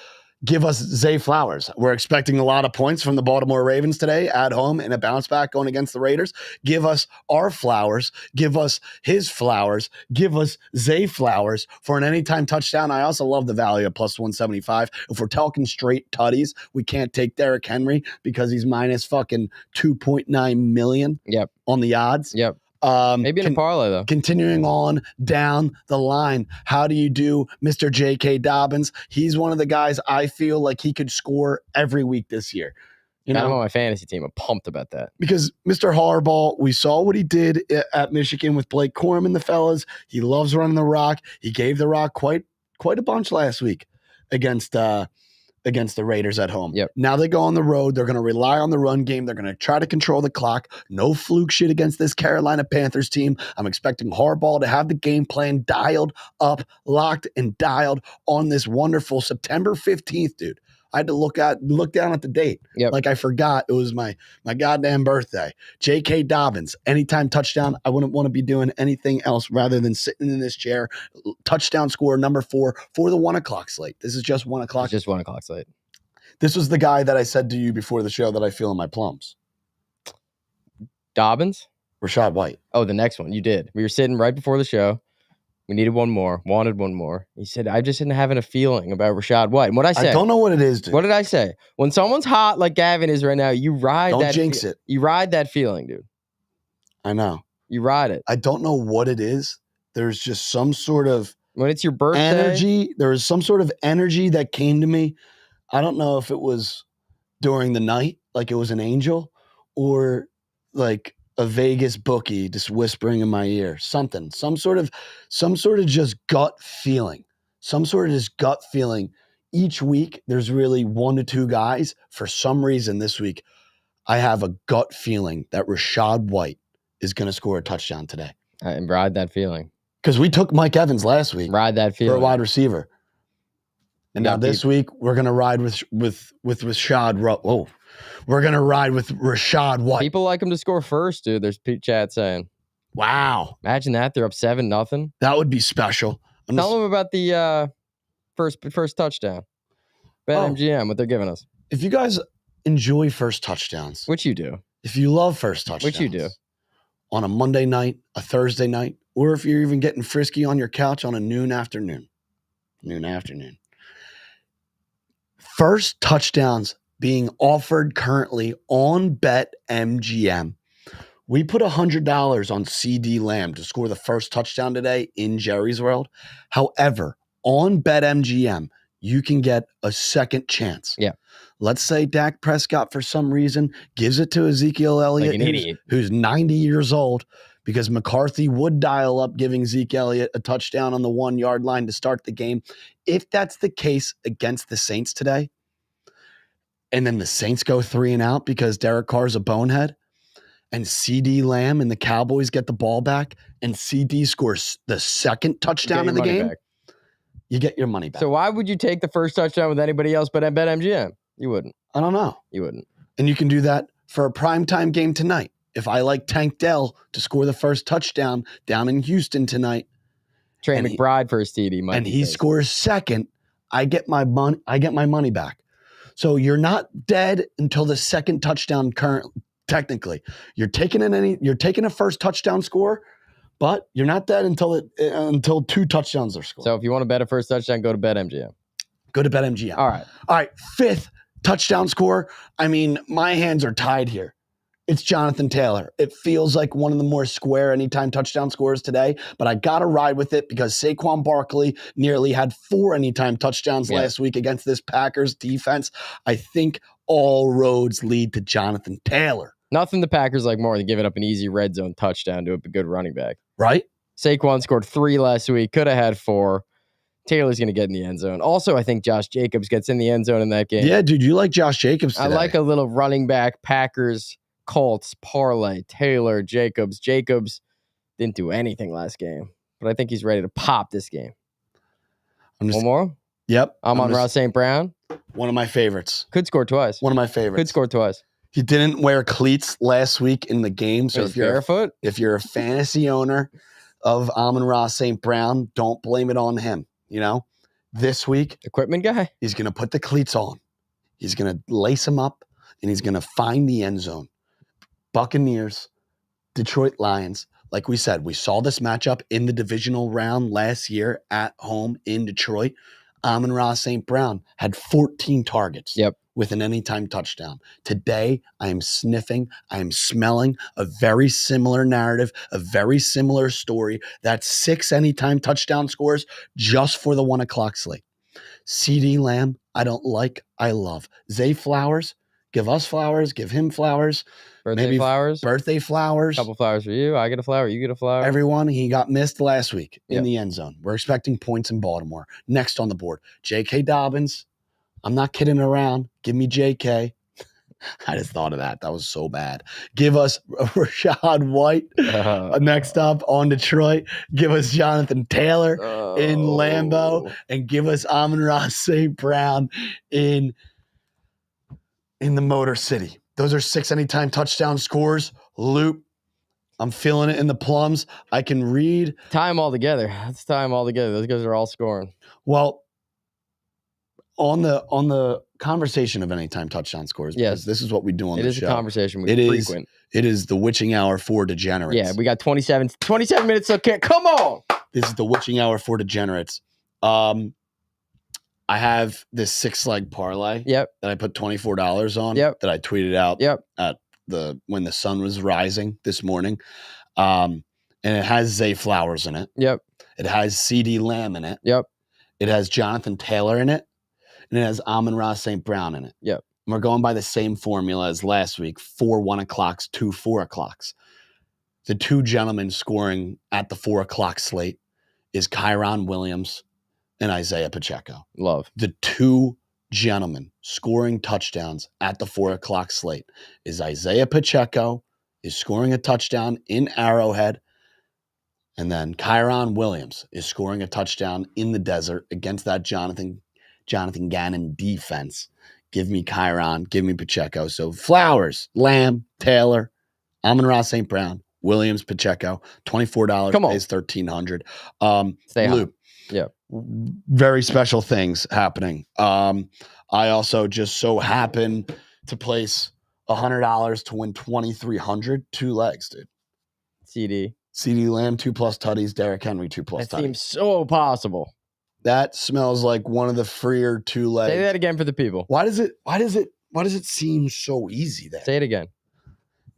Give us Zay Flowers. We're expecting a lot of points from the Baltimore Ravens today at home in a bounce back going against the Raiders. Give us our Flowers. Give us his Flowers. Give us Zay Flowers for an anytime touchdown. I also love the value of plus 175. If we're talking straight tutties, we can't take Derrick Henry because he's minus fucking 2.9 million on the odds. Yep. Maybe in a parlay, though. Continuing on down the line, how do you do Mr. J.K. Dobbins? He's one of the guys I feel like he could score every week this year. I'm on my fantasy team. I'm pumped about that. Because Mr. Harbaugh, we saw what he did at Michigan with Blake Corum and the fellas. He loves running the rock. He gave the rock quite a bunch last week against the Raiders at home. Yep. Now they go on the road. They're going to rely on the run game. They're going to try to control the clock. No fluke shit against this Carolina Panthers team. I'm expecting Harbaugh to have the game plan dialed up, locked, and dialed on this wonderful September 15th, dude. I had to look down at the date. Like I forgot it was my goddamn birthday. J.K. Dobbins, anytime touchdown. I wouldn't want to be doing anything else rather than sitting in this chair. Touchdown score number 4 for the 1 o'clock slate. This is just 1 o'clock. It's just 1 o'clock slate. This was the guy that I said to you before the show that I feel in my plums. Dobbins? Rachaad White. Oh, the next one. You did. We were sitting right before the show. We needed one more. Wanted one more. He said, I just didn't having a feeling about Rachaad White. And what I said? I don't know what it is, dude. What did I say? When someone's hot like Gavin is right now, you ride that. Don't jinx it. You ride that feeling, dude. I know. You ride it. I don't know what it is. There's just some sort of when it's your birthday energy. There was some sort of energy that came to me. I don't know if it was during the night, like it was an angel, or like a Vegas bookie just whispering in my ear, some sort of just gut feeling, Each week, there's really 1 to 2 guys. For some reason this week, I have a gut feeling that Rachaad White is going to score a touchdown today. And ride that feeling. Because we took Mike Evans last week. Ride that feeling. For a wide receiver. And now this week, we're going to ride with Rachaad. Whoa. We're going to ride with Rachaad White. People like him to score first, dude. There's Pete Chat saying. Wow. Imagine that. They're up 7-0. That would be special. Tell them about the first touchdown. BetMGM, what they're giving us. If you guys enjoy first touchdowns. Which you do. If you love first touchdowns. Which you do. on a Monday night, a Thursday night, or if you're even getting frisky on your couch on a noon afternoon. First touchdowns being offered currently on BetMGM. We put $100 on CD Lamb to score the first touchdown today in Jerry's World. However, on BetMGM, you can get a second chance. Yeah. Let's say Dak Prescott, for some reason, gives it to Ezekiel Elliott, who's 90 years old, because McCarthy would dial up giving Zeke Elliott a touchdown on the 1 yard line to start the game. If that's the case against the Saints today, and then the Saints go 3 and out because Derek Carr's a bonehead, and CD Lamb and the Cowboys get the ball back, and CD scores the second touchdown in the game, you get your money back. So why would you take the first touchdown with anybody else but at BetMGM? You wouldn't. I don't know. You wouldn't. And you can do that for a primetime game tonight. If I like Tank Dell to score the first touchdown down in Houston tonight, Trey McBride for his TD, and he scores second, I get my money back. So you're not dead until the second touchdown. Technically, you're taking a first touchdown score, but you're not dead until 2 touchdowns are scored. So if you want to bet a first touchdown, go to BetMGM. Go to BetMGM. All right. Fifth touchdown score. I mean, my hands are tied here. It's Jonathan Taylor. It feels like one of the more square anytime touchdown scores today, but I got to ride with it because Saquon Barkley nearly had 4 anytime touchdowns last week against this Packers defense. I think all roads lead to Jonathan Taylor. Nothing the Packers like more than giving up an easy red zone touchdown to a good running back. Right? Saquon scored 3 last week. Could have had 4. Taylor's going to get in the end zone. Also, I think Josh Jacobs gets in the end zone in that game. Yeah, dude, you like Josh Jacobs today. I like a little running back, Packers, Colts, parlay, Taylor, Jacobs. Jacobs didn't do anything last game, but I think he's ready to pop this game. One more? Yep. Amon-Ra St. Brown. One of my favorites. Could score twice. One of my favorites. Could score twice. He didn't wear cleats last week in the game. So if you're barefoot, if you're a fantasy owner of Amon-Ra St. Brown, don't blame it on him. You know, this week, equipment guy, he's going to put the cleats on. He's going to lace them up, and he's going to find the end zone. Buccaneers, Detroit Lions. Like we said, we saw this matchup in the divisional round last year at home in Detroit. Amon-Ra St. Brown had 14 targets. With an anytime touchdown. Today, I am sniffing, I am smelling a very similar narrative, a very similar story. That's 6 anytime touchdown scores just for the 1 o'clock slate. CD Lamb, I don't like, I love. Zay Flowers, give us flowers, give him flowers. Birthday flowers. Couple flowers for you. I get a flower, you get a flower. Everyone, he got missed last week in the end zone. We're expecting points in Baltimore. Next on the board, J.K. Dobbins. I'm not kidding around. Give me JK. I just thought of that. That was so bad. Give us Rachaad White next up on Detroit. Give us Jonathan Taylor in Lambeau. And give us Amon-Ra St. Brown in the Motor City. Those are 6 anytime touchdown scores. Loop. I'm feeling it in the plums. I can read. Tie them all together. Let's tie them all together. Those guys are all scoring. Well, on the conversation of anytime touchdown scores, because this is what we do on the show. It is a conversation we frequent. It is the witching hour for degenerates. Yeah, we got 27 minutes. Okay, come on. This is the witching hour for degenerates. I have this 6-leg parlay that I put $24 on that I tweeted out at when the sun was rising this morning. And it has Zay Flowers in it. It has CD Lamb in it. It has Jonathan Taylor in it. And it has Amon-Ra St. Brown in it. And we're going by the same formula as last week, 4 1 o'clocks, 2 4 o'clocks. The 2 gentlemen scoring at the 4 o'clock slate is Kyron Williams and Isaiah Pacheco. Love. The 2 gentlemen scoring touchdowns at the 4 o'clock slate is Isaiah Pacheco is scoring a touchdown in Arrowhead. And then Kyron Williams is scoring a touchdown in the desert against that Jonathan Gannon defense. Give me Kyron, give me Pacheco. So Flowers, Lamb, Taylor, Amon-Ra St. Brown, Williams, Pacheco, $24 pays $1,300. Stay Loop. Very special things happening. I also just so happen to place $100 to win $2,300, 2 legs, dude. CD Lamb, 2+ tutties. Derrick Henry, 2+ tutties. That seems so possible. That smells like one of the freer 2 legs. Say that again for the people. Why does it seem so easy there? Say it again.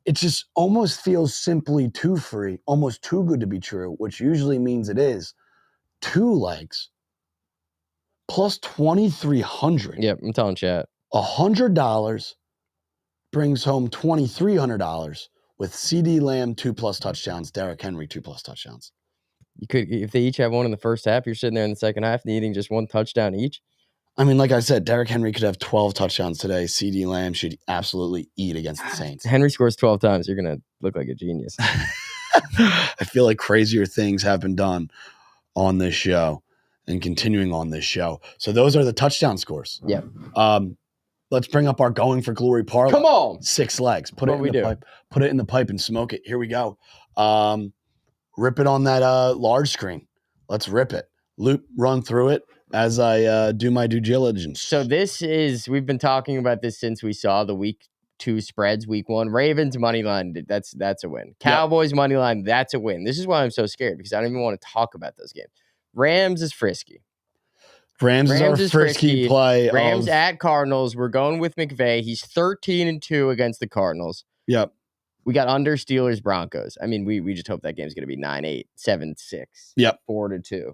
It just almost feels simply too free, almost too good to be true, which usually means it is. 2 legs plus 2,300. Yep, I'm telling chat. $100 brings home $2,300 with CD Lamb 2+ touchdowns, Derrick Henry 2+ touchdowns. You could, if they each have one in the first half, you're sitting there in the second half needing just 1 touchdown each. I mean, like I said, Derrick Henry could have 12 touchdowns today. CD Lamb should absolutely eat against the Saints. Henry scores 12 times. You're going to look like a genius. I feel like crazier things have been done on this show and continuing on this show. So those are the touchdown scores. Yeah. Let's bring up our Going for Glory parlay. Come on. 6 legs. Put it in the pipe. Put it in the pipe and smoke it. Here we go. Rip it on that large screen. Let's rip it. Loop, run through it as I do my due diligence. So we've been talking about this since we saw the week 2 spreads, week 1. Ravens money line, that's a win. Cowboys money line, that's a win. This is why I'm so scared, because I don't even want to talk about those games. Rams is frisky. Rams is our frisky play. Rams at Cardinals. We're going with McVay. He's 13-2 against the Cardinals. Yep. We got under Steelers Broncos. I mean, we just hope that game's going to be 9-8, 7-6. Yep. 4-2.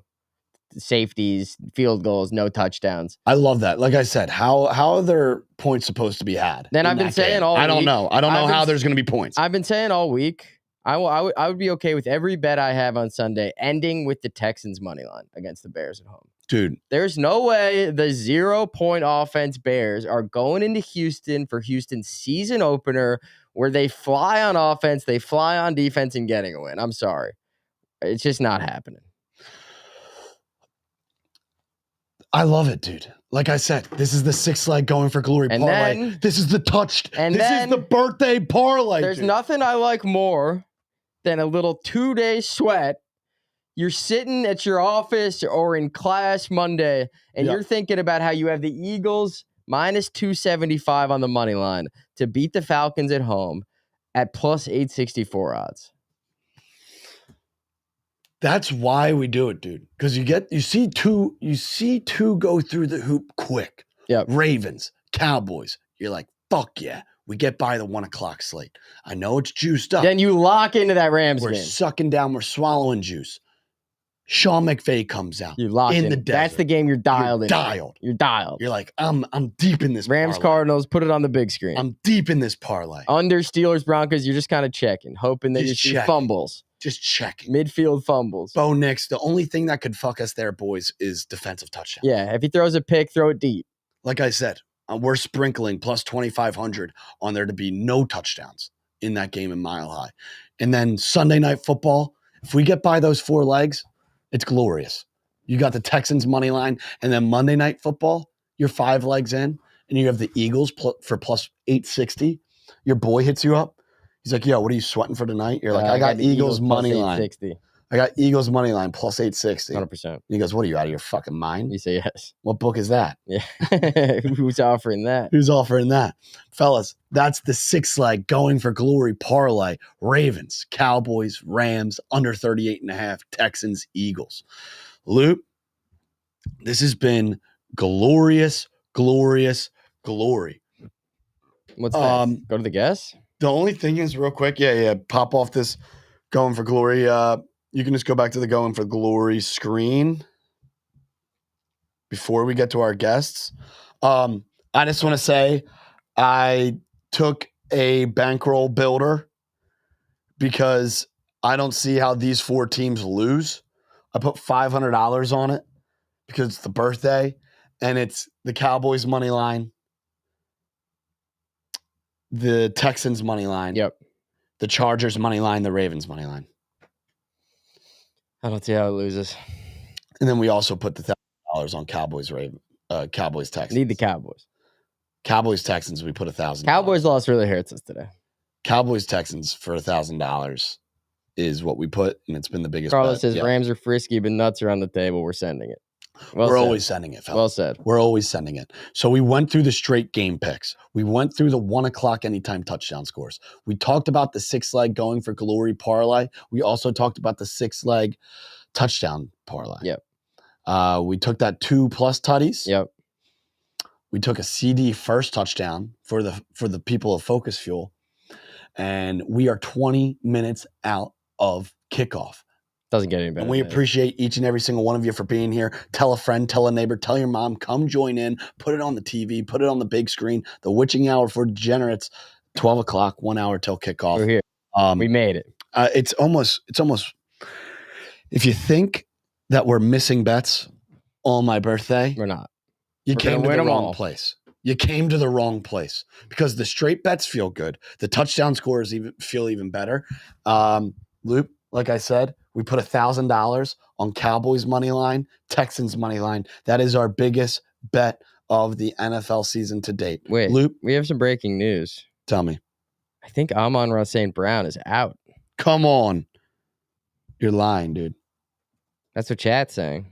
Safeties, field goals, no touchdowns. I love that. Like I said, how are there points supposed to be had? Then I've been saying all week. I don't know how there's going to be points. I've been saying all week. I would be okay with every bet I have on Sunday ending with the Texans money line against the Bears at home. Dude, there's no way the 0-point offense Bears are going into Houston for Houston's season opener, where they fly on offense, they fly on defense, and getting a win. I'm sorry. It's just not happening. I love it, dude. Like I said, this is the 6 leg Going for Glory parlay. This is the touched. This is the birthday parlay. There's nothing I like more than a little 2-day sweat. You're sitting at your office or in class Monday, and you're thinking about how you have the Eagles minus 275 on the money line to beat the Falcons at home at plus 864 odds. That's why we do it, dude. Because you see two go through the hoop quick. Yeah. Ravens, Cowboys. You're like, fuck yeah. We get by the 1 o'clock slate. I know it's juiced up. Then you lock into that Rams game. We're sucking down. We're swallowing juice. Sean McVay comes out. You lock in the desert. That's the game you're dialed in. You're dialed. You're like, I'm deep in this Rams parlay. Cardinals, put it on the big screen. I'm deep in this parlay. Under Steelers Broncos, you're just kind of checking, hoping that you see fumbles. Just checking. Midfield fumbles. Bo Nix, the only thing that could fuck us there, boys, is defensive touchdown. Yeah, if he throws a pick, throw it deep. Like I said, we're sprinkling plus 2,500 on there to be no touchdowns in that game in Mile High. And then Sunday Night Football, if we get by those 4 legs, it's glorious. You got the Texans money line, and then Monday Night Football, you're 5 legs in, and you have the Eagles for plus 860. Your boy hits you up. He's like, yo, what are you sweating for tonight? You're like, I got Eagles money line. I got Eagles money line plus 860. 100%. He goes, what are you, out of your fucking mind? You say yes. What book is that? Yeah. Who's offering that? Who's offering that? Fellas, that's the 6 leg Going for Glory parlay. Ravens, Cowboys, Rams, under 38.5, Texans, Eagles. Loop, this has been glorious, glorious, glory. What's that? Go to the guess? The only thing is, real quick, pop off this Going for Glory. You can just go back to the Going for Glory screen before we get to our guests. I just want to say I took a bankroll builder because I don't see how these 4 teams lose. I put $500 on it because it's the birthday, and it's the Cowboys money line, the Texans money line. Yep. The Chargers money line, the Ravens money line. I don't see how it loses. And then we also put the $1,000 on Cowboys Texans. Need the Cowboys. Cowboys Texans, we put $1,000. Cowboys loss really hurts us today. Cowboys Texans for $1,000 is what we put, and it's been the biggest. Carlos says Rams are frisky, but nuts are on the table. We're sending it. We're always sending it, fellas. Well said. We're always sending it. So we went through the straight game picks. We went through the 1 o'clock anytime touchdown scores. We talked about the 6-leg going for glory parlay. We also talked about the 6-leg touchdown parlay. Yep. We took that 2+ tutties. Yep. We took a CD first touchdown for the people of Focus Fuel. And we are 20 minutes out of kickoff. Doesn't get any better. And we appreciate each and every single one of you for being here. Tell a friend, tell a neighbor, tell your mom, come join in, put it on the TV, put it on the big screen. The witching hour for degenerates, 12 o'clock, 1 hour till kickoff. We're here. We made it. It's almost, if you think that we're missing bets on my birthday, We're not. You came to the wrong place. You came to the wrong place because the straight bets feel good. The touchdown scores feel even better. Loop, like I said, we put $1,000 on Cowboys money line, Texans money line. That is our biggest bet of the NFL season to date. Wait, Loop, we have some breaking news. Tell me. I think Amon-Ra St. Brown is out. Come on. You're lying, dude. That's what chat's saying.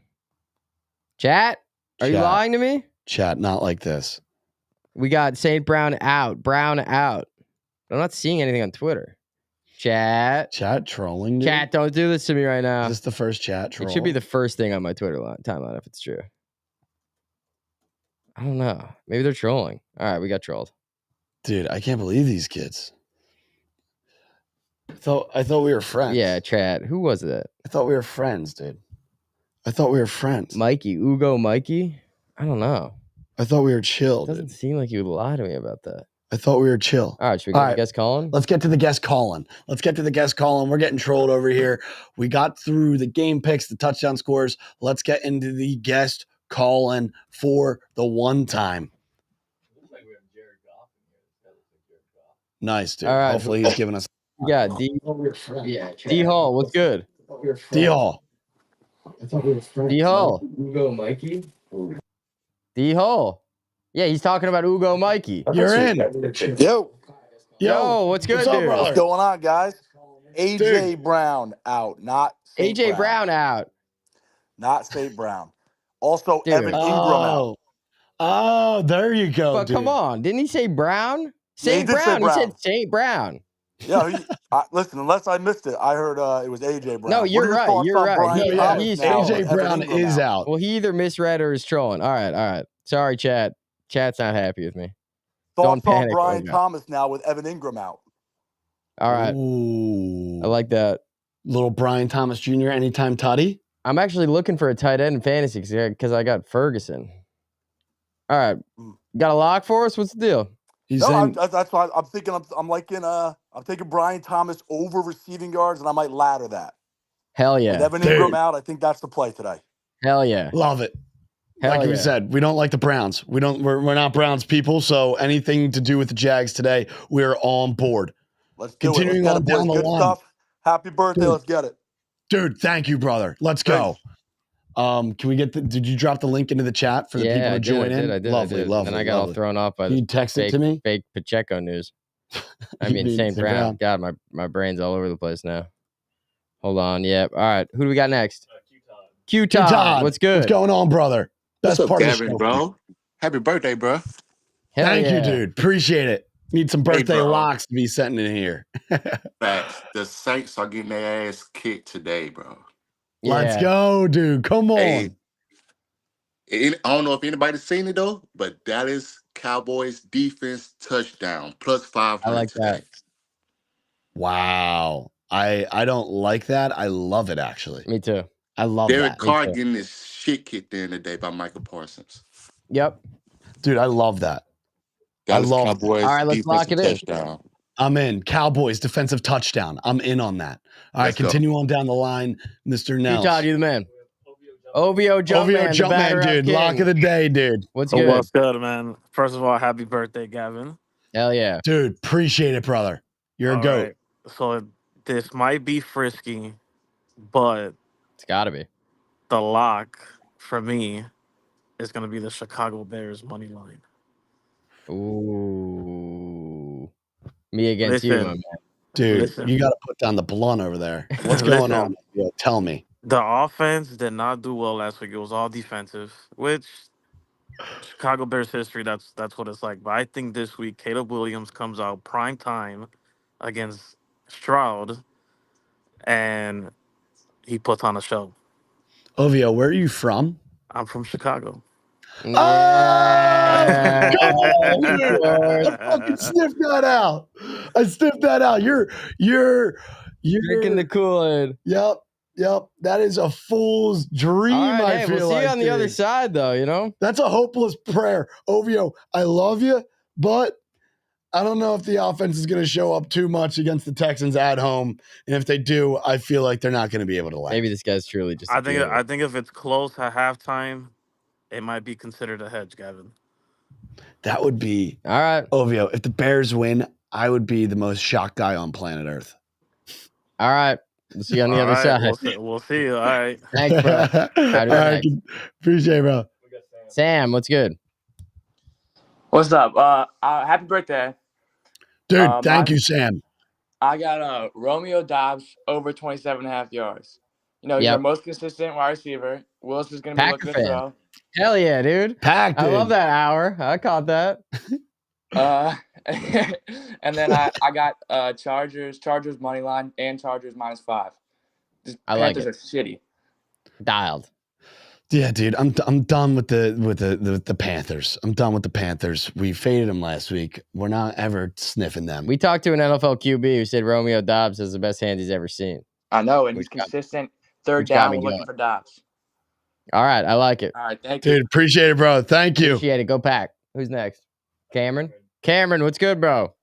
Chat? Are you lying to me? Chat, not like this. We got St. Brown out. Brown out. I'm not seeing anything on Twitter. Chat trolling, dude? Chat, don't do this to me right now. Is this the first chat troll? It should be the first thing on my Twitter timeline if it's true. I don't know. Maybe they're trolling. All right, we got trolled. Dude, I can't believe these kids. I thought we were friends. Yeah, chat. Who was it? I thought we were friends, dude. I thought we were friends. Mikey. Ugo Mikey? I don't know. I thought we were chill. It doesn't seem like you would lie to me about that. I thought we were chill. All right, should we get the guest calling? Let's get to the guest calling. We're getting trolled over here. We got through the game picks, the touchdown scores. Let's get into the guest calling for the one time. Nice, dude. All right. Hopefully he's giving us. Yeah, D Hall, what's good? D Hall. D Hall. Ugo Mikey. D Hall. Yeah, he's talking about Ugo Mikey. You're in. Yo, what's good, what's up, dude? What's going on, guys? AJ Brown out, not St. AJ Brown out. Not St. Brown. Also, Dude. Evan Ingram out. Oh, there you go. But dude. come on, didn't he say Brown? St. Brown. Brown. He said St. Brown. Yeah, listen, unless I missed it, I heard it was AJ Brown. No, you're right. You're right. AJ Brown is out. Well, he either misread or is trolling. All right. Sorry, chat. Chat's not happy with me. Thoughts on Brian Thomas now with Evan Ingram out. All right. Ooh. I like that. Little Brian Thomas Jr. anytime tutty. I'm actually looking for a tight end in fantasy because I got Ferguson. All right. Got a lock for us? What's the deal? That's why I'm thinking. I'm taking Brian Thomas over receiving yards, and I might ladder that. Hell yeah. With Evan Ingram out, I think that's the play today. Hell yeah. Love it. We said, we don't like the Browns. We're not Browns people, so anything to do with the Jags today, we're on board. Let's do it. Let's get it, boys. Good stuff. Happy birthday. Dude. Let's get it. Dude, thank you, brother. Let's go. Can we did you drop the link into the chat for the people to join in? I did. Lovely. And I got all thrown off by you text it to me? Fake Pacheco news. I mean, St. Brown. God, my brain's all over the place now. Hold on. Yep. All right. Who do we got next? Q-Todd. What's good? What's going on, brother? What's up, Gavin, bro? Happy birthday, bro. Thank you, dude. Appreciate it. Need some birthday locks to be sitting in here. Facts. The Saints are getting their ass kicked today, bro. Yeah. Let's go, dude. Come on. Hey, I don't know if anybody's seen it, though, but Dallas Cowboys defense touchdown, plus 500 I like today. that. Wow. I don't like that. I love it, actually. Me too. I love Derek that. Carr getting his shit kicked in today by Michael Parsons. Yep. Dude, I love that. Dallas Cowboys all right, let's lock it in. Touchdown. I'm in. Cowboys defensive touchdown. I'm in on that. All right, continue on down the line, Mr. Nels. Q-Todd, you the man. OVO Jumpman, dude. Lock of the day, dude. What's good? What's good, man? First of all, happy birthday, Gavin. Hell yeah. Dude, appreciate it, brother. You're a goat. Right. So this might be frisky, but It's got to be. the lock for me is going to be the Chicago Bears money line. Ooh. Me against you, my man. Dude, you got to put down the blunt over there. What's going on? Yo, tell me. The offense did not do well last week. It was all defensive, which Chicago Bears history, that's what it's like. But I think this week, Caleb Williams comes out prime time against Stroud, and he puts on a show. Ovio, where are you from? I'm from Chicago. Yeah. Oh, come on, dude. I fucking sniffed that out. You're drinking the Kool-Aid. Yep. That is a fool's dream. All right, I feel we'll see you on the other side, though. You know, that's a hopeless prayer. Ovio, I love you, but I don't know if the offense is going to show up too much against the Texans at home, and if they do, I feel like they're not going to be able to win. Maybe this guy's truly just. I think if it's close at halftime, it might be considered a hedge, Gavin. That would be all right, Ovio. If the Bears win, I would be the most shocked guy on planet Earth. All right. We'll see you on the other side. We'll see you. All right. Thanks, bro. All right. Appreciate it, bro. Sam, what's good? What's up? Happy birthday. Dude, thank you, Sam. I got Romeo Doubs over 27.5 yards. You know, he's our most consistent wide receiver. Willis is going to be looking to throw. Hell yeah, dude. Packed. I love that hour. I caught that. And then I got Chargers money line and Chargers -5. I like it. Panthers are shitty. Dialed. Yeah, dude, I'm done with the Panthers. I'm done with the Panthers. We faded them last week. We're not ever sniffing them. We talked to an NFL QB who said Romeo Doubs has the best hands he's ever seen. I know, and he's consistent. Third down, we're looking for Doubs. All right, I like it. All right, thank you. Dude, appreciate it, bro. Thank you. Appreciate it. Go Pack. Who's next? Cameron? Cameron, what's good, bro?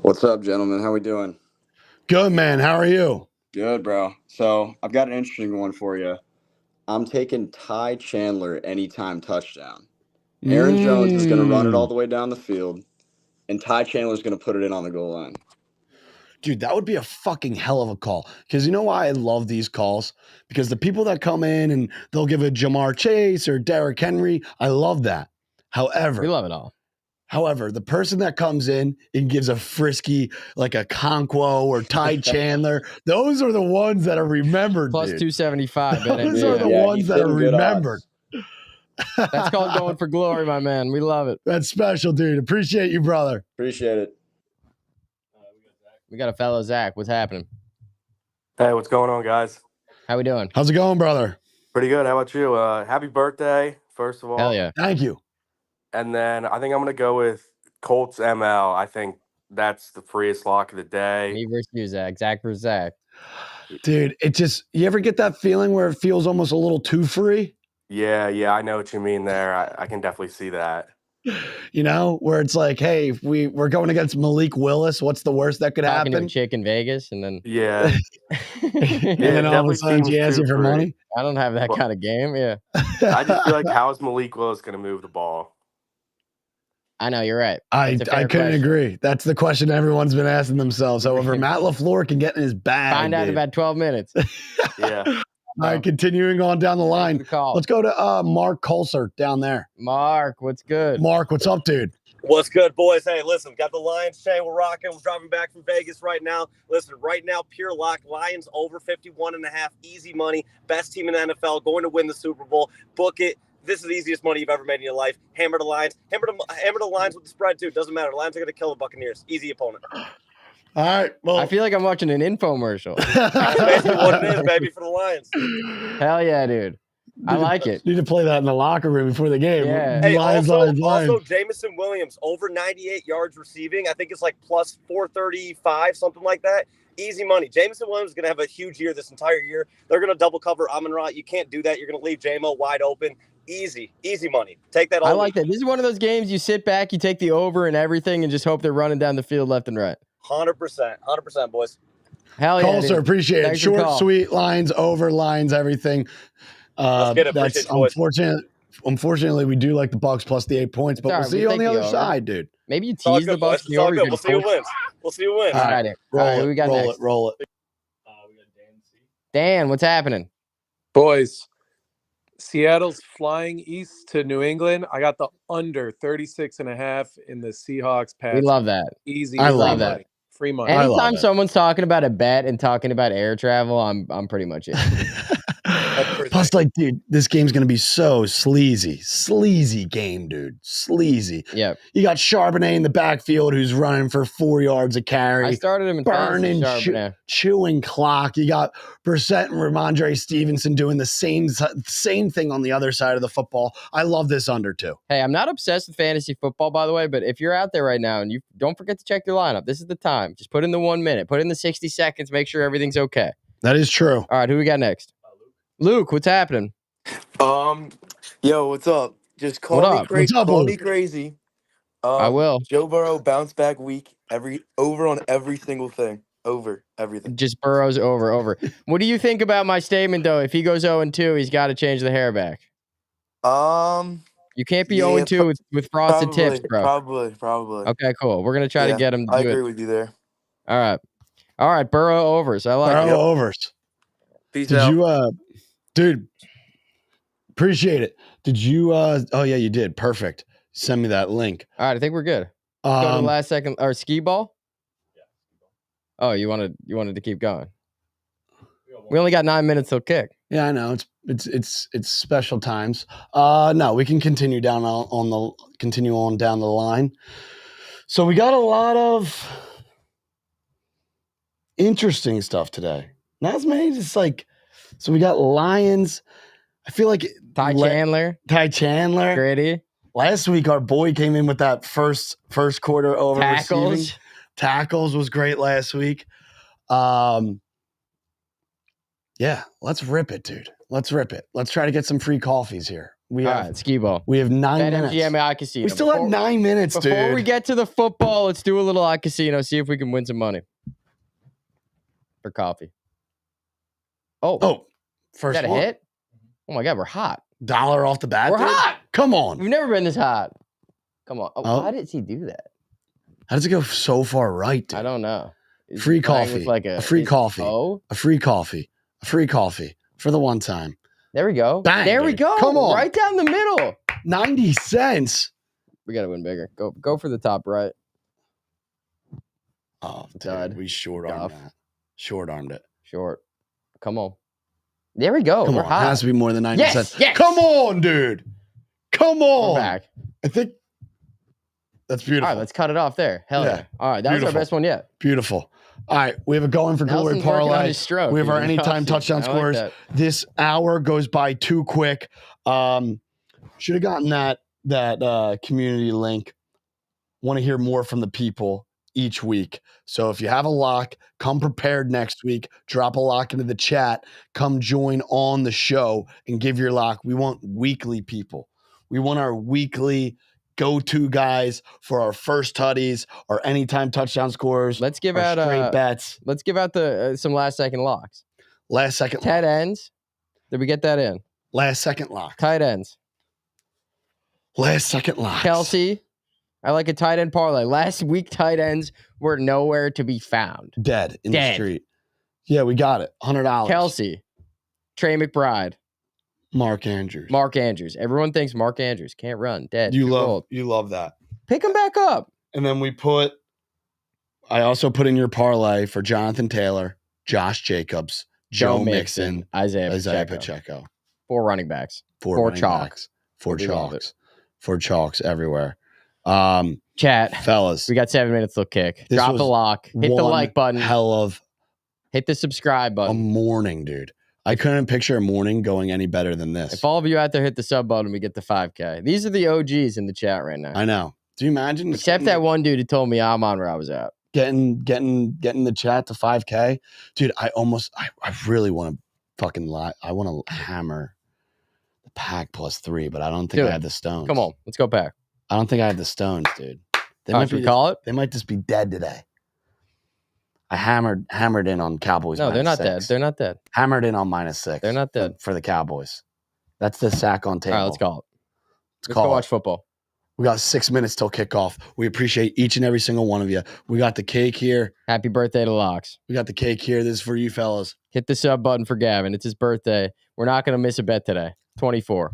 What's up, gentlemen? How we doing? Good, man. How are you? Good, bro. So I've got an interesting one for you. I'm taking Ty Chandler anytime touchdown. Aaron Jones is going to run it all the way down the field, and Ty Chandler is going to put it in on the goal line. Dude, that would be a fucking hell of a call. Because you know why I love these calls? Because the people that come in and they'll give a Jamar Chase or Derrick Henry, I love that. However, we love it all. However, the person that comes in and gives a frisky, like a Conquo or Ty Chandler, those are the ones that are remembered. Plus dude. 275. Those are the ones that are remembered. That's called going for glory, my man. We love it. That's special, dude. Appreciate you, brother. Appreciate it. We got a fellow Zach. What's happening? Hey, what's going on, guys? How we doing? How's it going, brother? Pretty good. How about you? Happy birthday, first of all. Hell yeah. Thank you. And then I think I'm going to go with Colts ML. I think that's the freest lock of the day. Me versus you, Zach. Zach versus Zach. Dude, you ever get that feeling where it feels almost a little too free? Yeah, I know what you mean there. I can definitely see that. You know, where it's like, hey, if we're going against Malik Willis, what's the worst that could happen? To a chick in Vegas, and then yeah, and then all of a sudden she asks you for money. I don't have that kind of game. Yeah, I just feel like how is Malik Willis going to move the ball? I know you're right. I couldn't agree. That's the question everyone's been asking themselves. However, Matt LaFleur can get in his bag. Find out in about 12 minutes. Yeah. All right, continuing on down the line. Let's go to Mark Colser down there. Mark, what's good? Mark, what's up, dude? What's good, boys? Hey, listen, got the Lions chain. We're rocking. We're driving back from Vegas right now. Listen, right now, pure lock. Lions over 51.5. Easy money. Best team in the NFL. Going to win the Super Bowl. Book it. This is the easiest money you've ever made in your life. Hammer the Lions. Hammer the Lions with the spread, too. Doesn't matter. The Lions are going to kill the Buccaneers. Easy opponent. All right. Well, I feel like I'm watching an infomercial. That's basically what it is, baby, for the Lions. Hell yeah, dude. I like it. Need to play that in the locker room before the game. Yeah. Hey, Lions. Also, Jamison Williams, over 98 yards receiving. I think it's like plus 435, something like that. Easy money. Jamison Williams is going to have a huge year this entire year. They're going to double cover Amon-Ra. You can't do that. You're going to leave J-Mo wide open. Easy money. Take that all. I like that. This is one of those games you sit back, you take the over and everything, and just hope they're running down the field left and right. 100%, boys. Hell yeah, Colser, appreciate it. Short, sweet lines, over lines, everything. Let's get it. That's unfortunately, we do like the Bucs plus the 8 points, but we'll see you on the other side, dude. Maybe you tease the Bucs. It's all good. We'll see who wins. All right, roll we got roll next. it. Roll it. We got Dan C. Dan, what's happening? Boys, Seattle's flying east to New England. I got the under 36.5 in the Seahawks pass. We love that. Easy. I love that. Free money. Anytime someone's talking about a bet and talking about air travel, I'm pretty much in. everything. Plus, like, dude, this game's going to be so sleazy game, dude. Sleazy. Yeah. You got Charbonnet in the backfield who's running for 4 yards a carry. I started him in burning, Charbonnet. chewing clock. You got Brissett and Ramondre Stevenson doing the same thing on the other side of the football. I love this under too. Hey, I'm not obsessed with fantasy football, by the way, but if you're out there right now and you don't forget to check your lineup, this is the time. Just put in the 1 minute, put in the 60 seconds, make sure everything's okay. That is true. All right, who we got next? Luke, what's happening? Yo, what's up? Just call What me up? crazy. What's up, Call Luke? me crazy. I will. Joe Burrow bounce back week. Over on every single thing. Over everything. Just Burrow's over. What do you think about my statement though? If he goes 0-2, he's got to change the hair back. You can't be 0-2 with frosted tips, bro. Probably. Okay, cool. We're gonna try to get him to I do agree it. with you there. All right. Burrow overs. I like Burrow it. overs. Peace Did out. you dude, appreciate it. Did you oh yeah, you did. Perfect. Send me that link. All right, I think we're good. Let's go to the last second or Skee-ball? Oh, you wanted to keep going. We only got 9 minutes till kick. Yeah, I know. It's special times. No, we can continue down down the line. So we got a lot of interesting stuff today. Not as many, just like, so we got Lions. I feel like Ty Chandler. Gritty. Last week, our boy came in with that first quarter over receiving. Tackles was great last week. Yeah, let's rip it, dude. Let's rip it. Let's try to get some free coffees here. All right, Skee-ball. We have 9 minutes. iCasino. We still have 9 minutes, dude. Before we get to the football, let's do a little iCasino, see if we can win some money for coffee. First is that a hit? Oh my God, we're hot. $1 off the bat. We're dude? hot. Come on. We've never been this hot. Come on. How did he do that? How does it go so far right, dude? I don't know. Free coffee. A free coffee. Oh, a free coffee. A free coffee for the one time. There we go. Bang, there we dude. go. Come on. Right down the middle. 90 cents. We got to win bigger. Go for the top right. Oh, dude, we short-armed that. Short-armed it. Short. Come on. There we go. Come on. Hot. It has to be more than 90 cents. Yes. Come on, dude. Come on. We're back. I think that's beautiful. All right, let's cut it off there. Hell yeah. All right, that was our best one yet. Beautiful. All right, we have a Going For Glory Parlay. We have our anytime touchdown scorers. This hour goes by too quick. Should have gotten that community link. Want to hear more from the people each week. So if you have a lock, come prepared next week. Drop a lock into the chat. Come join on the show and give your lock. We want weekly people. We want our weekly go-to guys for our first tutties, our anytime touchdown scorers. Let's give out straight bets. Let's give out some last second locks. Last second tight ends. Did we get that in? Last second lock. Tight ends. Last second lock. Kelsey. I like a tight end parlay. Last week tight ends were nowhere to be found. Dead in the street. Yeah, we got it. $100. Kelsey. Trey McBride. Mark Andrews. Everyone thinks Mark Andrews can't run. Dead. You love that. Pick him back up. And then I also put in your parlay for Jonathan Taylor, Josh Jacobs, Joe Mixon, Isaiah Pacheco. 4 running backs. 4 chalks. 4 chalks. 4 chalks everywhere. Chat. Fellas. We got 7 minutes till kick. Drop the lock. Hit the like button. Hit the subscribe button. A morning, dude. I couldn't picture a morning going any better than this. If all of you out there hit the sub button, we get the 5K. These are the OGs in the chat right now. I know. Do you imagine? Except that one dude who told me I'm on where I was at. Getting the chat to 5K. Dude, I really want to fucking lie. I want to hammer the pack +3, but I don't think I have the stones. Come on. Let's go pack. I don't think I have the stones, dude. They might just be dead today. I hammered in on Cowboys. No, they're not dead. They're not dead. Hammered in on -6. They're not dead for the Cowboys. That's the sack on table. All right, let's call it. Let's go watch football. We got 6 minutes till kickoff. We appreciate each and every single one of you. We got the cake here. Happy birthday to Locks. We got the cake here. This is for you fellas. Hit the sub button for Gavin. It's his birthday. We're not going to miss a bet today. 24.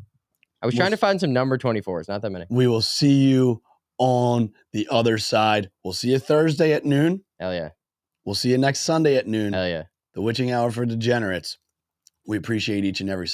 I was trying to find some number 24s. Not that many. We will see you on the other side. We'll see you Thursday at noon. Hell yeah. We'll see you next Sunday at noon. Hell yeah. The witching hour for degenerates. We appreciate each and every